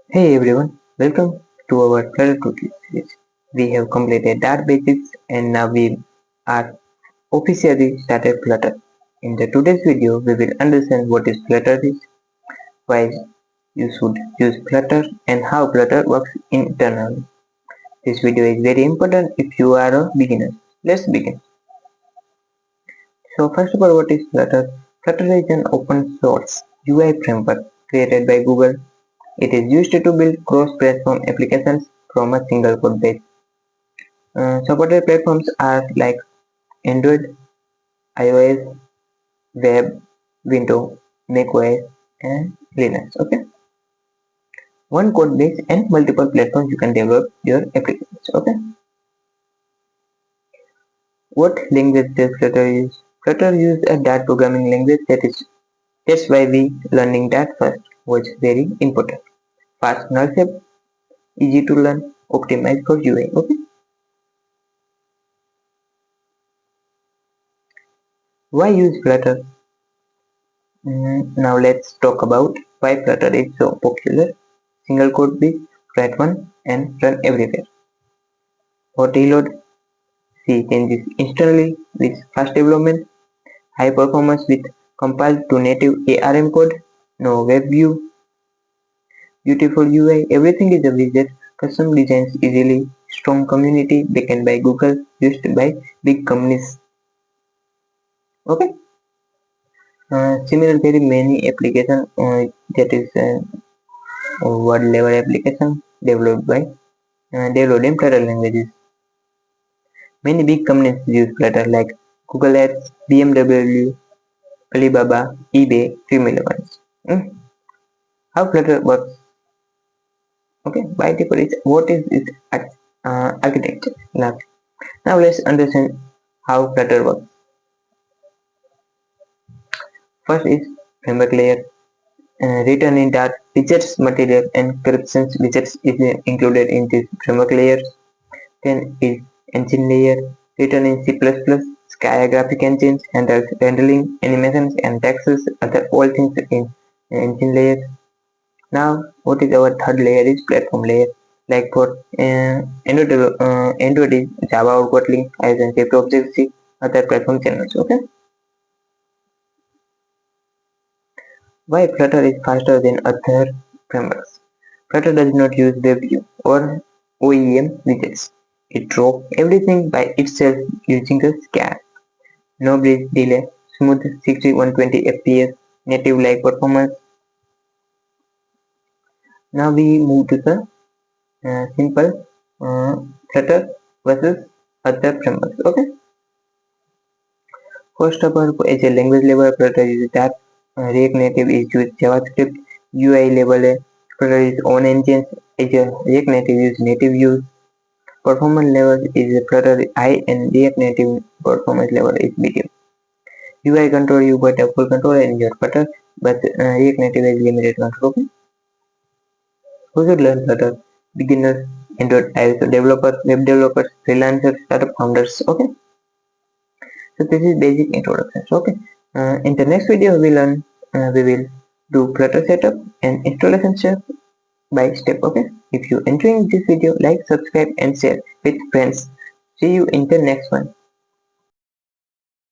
Hey everyone, welcome to our Flutter tutorial series. We have completed Dart basics and now we are officially started Flutter. In the today's video, we will understand what is Flutter is, why you should use Flutter and how Flutter works internally. This video is very important if you are a beginner. Let's begin. So first of all, what is Flutter? Flutter is an open source UI framework created by Google. It is used to build cross-platform applications from a single code base. Supported platforms are like Android, iOS, Web, Windows, macOS, and Linux. Okay, one code base and multiple platforms you can develop your applications. Okay, what language does Flutter use? Flutter uses a Dart programming language that's why we learning that first was very important. Fast, null shape, easy to learn, optimized for UI. Okay, why use Flutter? Now let's talk about why Flutter is so popular. Single code base, write one and run everywhere. Auto reload, see changes instantly with fast development, high performance with compiled to native ARM code, no web view, beautiful UI, everything is a widget, custom designs easily, strong community backend by Google, used by big companies. Okay. Similarly, many application that is word level application developed by developed in Flutter languages. Many big companies use Flutter like Google Ads, BMW, Alibaba, eBay, similar ones. How Flutter works? Okay, by default, what is its architecture? Now let's understand how Flutter works. First is framework layer, written in Dart, widgets, material, and corrections widgets is included in this framework layer. Then is engine layer, written in C++, Sky graphic engines, handles rendering, animations, and texts, other all things in engine layer. Now, what is our third layer is platform layer. Like for Android is Java or Kotlin, as in C, Objective-C, other platform channels. Okay. Why Flutter is faster than other frameworks? Flutter does not use WebView or OEM widgets. It draws everything by itself using the scan. No bridge delay, smooth 60-120 fps, native like performance. Now we move to the simple Flutter versus other frameworks. Okay. First of all, as a language level, Flutter is that React Native is used JavaScript. UI level, Flutter is own engines. As a React Native is native use. Performance level is Flutter high and React Native performance level is medium. UI control you got a full control in your Flutter, but React Native has limited control. Okay? Who should learn Flutter? Beginners, Android, iOS developers, web developers, freelancers, startup founders. Okay. So this is basic introduction. Okay. In the next video we will do Flutter setup and installation step by step. Okay. If you enjoying this video, like, subscribe, and share with friends. See you in the next one.